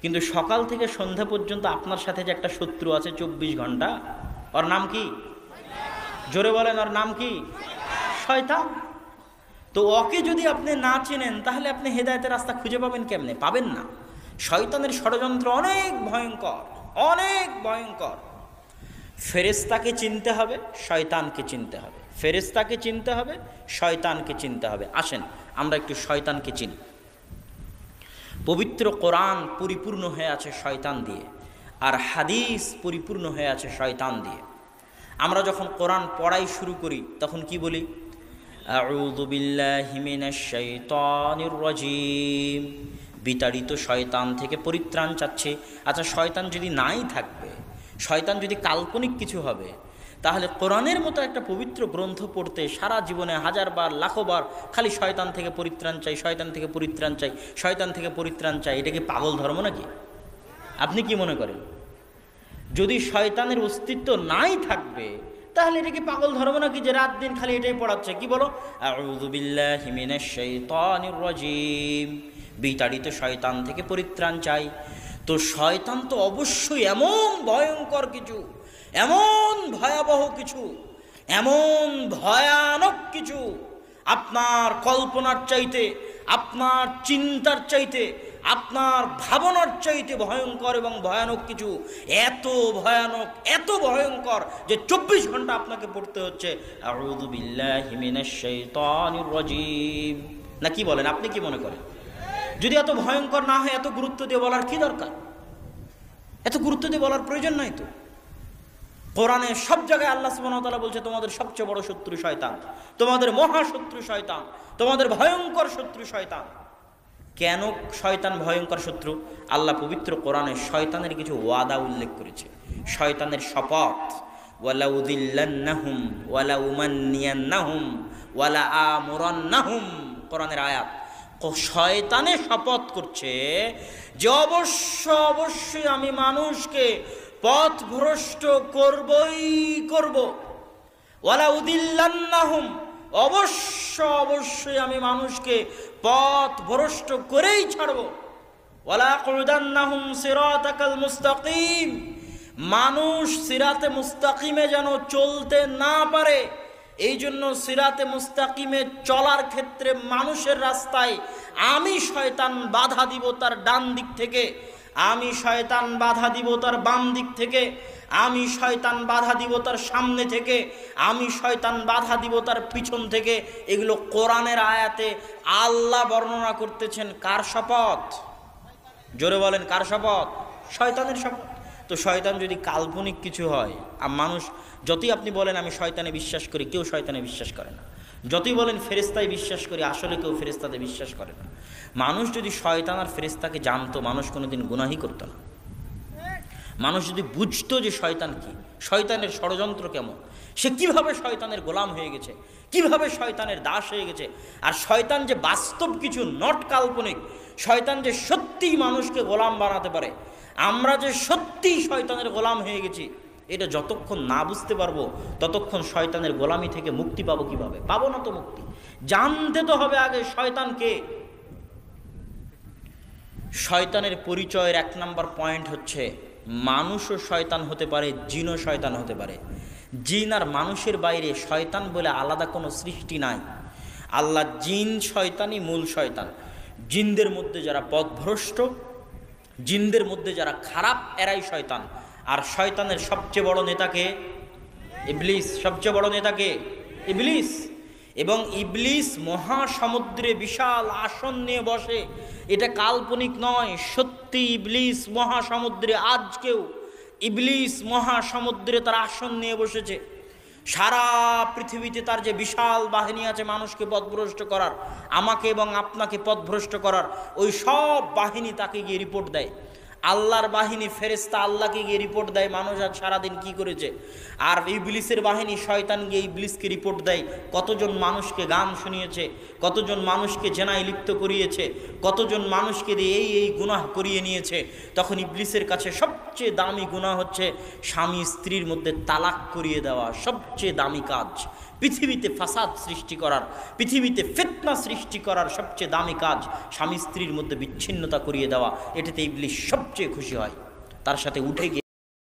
কিন্তু সকাল থেকে সন্ধ্যা পর্যন্ত আপনার সাথে যে একটা শত্রু আছে 24 ঘন্টা, ওর নাম কি? জোরে বলেন, ওর নাম কি? শয়তান। তো ওকে যদি আপনি না চেনেন তাহলে আপনি হেদায়েতের রাস্তা খুঁজে পাবেন কেমনে? পাবেন না। শয়তানের ষড়যন্ত্র অনেক ভয়ঙ্কর, অনেক ভয়ঙ্কর। ফেরেশতাকে চিনতে হবে, শয়তানকে চিনতে হবে। ফেরেশতাকে চিনতে হবে, শয়তানকে চিনতে হবে। আসেন আমরা একটু শয়তানকে চিনি। পবিত্র কোরআন পরিপূর্ণ হয়ে আছে শয়তান দিয়ে, আর হাদিস পরিপূর্ণ হয়ে আছে শয়তান দিয়ে। আমরা যখন কোরআন পড়াই শুরু করি তখন কি বলি? আউযু বিল্লাহি মিনাশ শাইতানির রাজীম। বিতাড়িত শয়তান থেকে পরিত্রাণ চাচ্ছে। আচ্ছা, শয়তান যদি নাই থাকবে, শয়তান যদি কাল্পনিক কিছু হবে, তাহলে কোরআনের মতো একটা পবিত্র গ্রন্থ পড়তে সারা জীবনে হাজারবার লাখবার খালি শয়তান থেকে পরিত্রাণ চাই, শয়তান থেকে পরিত্রাণ চাই, শয়তান থেকে পরিত্রাণ চাই, এটা কি পাগল ধর্ম নাকি? আপনি কি মনে করেন? যদি শয়তানের অস্তিত্ব নাই থাকবে তাহলে এটা কি পাগল ধর্ম নাকি যে রাত দিন খালি এটাই পড়াচ্ছে? কি বলো? আউযু বিল্লাহি মিনাশ শাইতানির রাজীম। বিতাড়িত শয়তান থেকে পরিত্রাণ চাই। তো শয়তান তো অবশ্যই এমন ভয়ঙ্কর কিছু, এমন ভয়াবহ কিছু, এমন ভয়ানক কিছু, আপনার কল্পনার চাইতে, আপনার চিন্তার চাইতে, আপনার ভাবনার চাইতে ভয়ঙ্কর এবং ভয়ানক কিছু। এত ভয়ানক, এত ভয়ঙ্কর যে 24 ঘন্টা আপনাকে পড়তে হচ্ছে আউযু বিল্লাহি মিনাশ শাইতানির রাজীম। না কি বলেন? আপনি কি মনে করেন? যদি এত ভয়ঙ্কর না হয় এত গুরুত্ব দিয়ে বলার কি দরকার? এত গুরুত্ব দিয়ে বলার প্রয়োজন নাই তো। কোরআনে সব জায়গায় আল্লাহ সুবহানাহু ওয়া তাআলা বলছে তোমাদের সবচেয়ে বড় শত্রু শয়তান, তোমাদের মহাশত্রু শয়তান, তোমাদের ভয়ঙ্কর শত্রু শয়তান। কেন শয়তান ভয়ঙ্কর শত্রু? আল্লাহ পবিত্র কোরআনে শয়তানের কিছু ওয়াদা উল্লেখ করেছে, শয়তানের শপথ। ওয়ালা উযিল্লান্নাহুম ওয়ালা উমান্নিয়ান্নাহুম ওয়ালা আমুরান্নাহুম, কোরআনের আয়াত। শয়তানে শপথ করছে যে অবশ্যই আমি মানুষকে পথভ্রষ্ট করবই করব। ওয়ালা উযিল্লান্নাহুম, অবশ্যই আমি মানুষকে পথভ্রষ্ট করেই ছাড়ব। ওয়ালা আকুদান্নাহুম সিরাতাকাল মুস্তাকিম, মানুষ সিরাতে মুস্তাকিমে যেন চলতে না পারে, এই জন্য সিরাতে মুস্তাকিমে চলার ক্ষেত্রে মানুষের রাস্তায় আমি শয়তান বাধা দিব তার ডান দিক থেকে, আমি শয়তান বাধা দিব তার বাম দিক থেকে, আমি শয়তান বাধা দিব তার সামনে থেকে, আমি শয়তান বাধা দিব তার পিছন থেকে। এগুলো কোরআনের আয়াতে আল্লাহ বর্ণনা করতেছেন। কার শপথ? জোরে বলেন, কার শপথ? শয়তানের শপথ। তো শয়তান যদি কাল্পনিক কিছু হয়, আর মানুষ যতই আপনি বলেন আমি শয়তানে বিশ্বাস করি, কেউ শয়তানে বিশ্বাস করে না। যতই বলেন ফেরেশতায় বিশ্বাস করি, আসলে কেউ ফেরেশতাতে বিশ্বাস করে না। মানুষ যদি শয়তান আর ফেরেশতাকে জানতো, মানুষ কোনোদিন গুনাহই করতো না। মানুষ যদি বুঝতো যে শয়তান কি, শয়তানের ষড়যন্ত্র কেমন, সে কিভাবে শয়তানের গোলাম হয়ে গেছে, কিভাবে শয়তানের দাস হয়ে গেছে, আর শয়তান যে বাস্তব কিছু, নট কাল্পনিক, শয়তান যে সত্যিই মানুষকে গোলাম বানাতে পারে, আমরা যে সত্যিই শয়তানের গোলাম হয়ে গেছি, এটা যতক্ষণ না বুঝতে পারবো ততক্ষণ শয়তানের গোলামি থেকে মুক্তি পাবো কিভাবে? পাবো না তো মুক্তি। জানতে তো হবে আগে শয়তান কে। শয়তানের পরিচয়ের 1 নম্বর পয়েন্ট হচ্ছে মানুষও শয়তান হতে পারে, জিনও শয়তান হতে পারে। জিন আর মানুষের বাইরে শয়তান বলে আলাদা কোনো সৃষ্টি নাই। আল্লাহ জিন শয়তানই মূল শয়তান। জিনদের মধ্যে যারা পথভ্রষ্ট, জিনদের মধ্যে যারা খারাপ, এরাই শয়তান। আর শয়তানের সবচেয়ে বড় নেতাকে ইবলিস। সবচেয়ে বড় নেতাকে ইবলিস। এবং ইবলিস মহাসমুদ্রে বিশাল আসন নিয়ে বসে, এটা কাল্পনিক নয়, সত্যি ইবলিস মহাসমুদ্রে, আজকেও ইবলিস মহাসমুদ্রে তার আসন নিয়ে বসেছে। সারা পৃথিবীতে তার যে বিশাল বাহিনী আছে মানুষকে পথভ্রষ্ট করার, আমাকে এবং আপনাকে পথভ্রষ্ট করার, ওই সব বাহিনী তাকে গিয়ে রিপোর্ট দেয়। আল্লাহর বাহিনী ফেরেশতা আল্লাহকে গিয়ে রিপোর্ট দেয় মানুষ আজ সারাদিন কি করেছে। আর ইবলিসের বাহিনী শয়তান গিয়ে ইবলিসকে রিপোর্ট দেয় কতজন মানুষকে গান শুনিয়েছে, কতজন মানুষকে জেনায় লিপ্ত করিয়েছে, কতজন মানুষকে দিয়ে এই গুনাহ করিয়ে নিয়েছে। তখন ইবলিসের কাছে সবচেয়ে দামি গুনাহ হচ্ছে স্বামী স্ত্রীর মধ্যে তালাক করিয়ে দেওয়া, সবচেয়ে দামি কাজ। পৃথিবীতে ফাসাদ সৃষ্টি করার, পৃথিবীতে ফিতনা সৃষ্টি করার সবচেয়ে দামি কাজ স্বামী স্ত্রীর মধ্যে বিচ্ছিন্নতা করিয়ে দেওয়া। এটাতে ইবলিস সবচেয়ে খুশি হয়, তার সাথে উঠে গিয়ে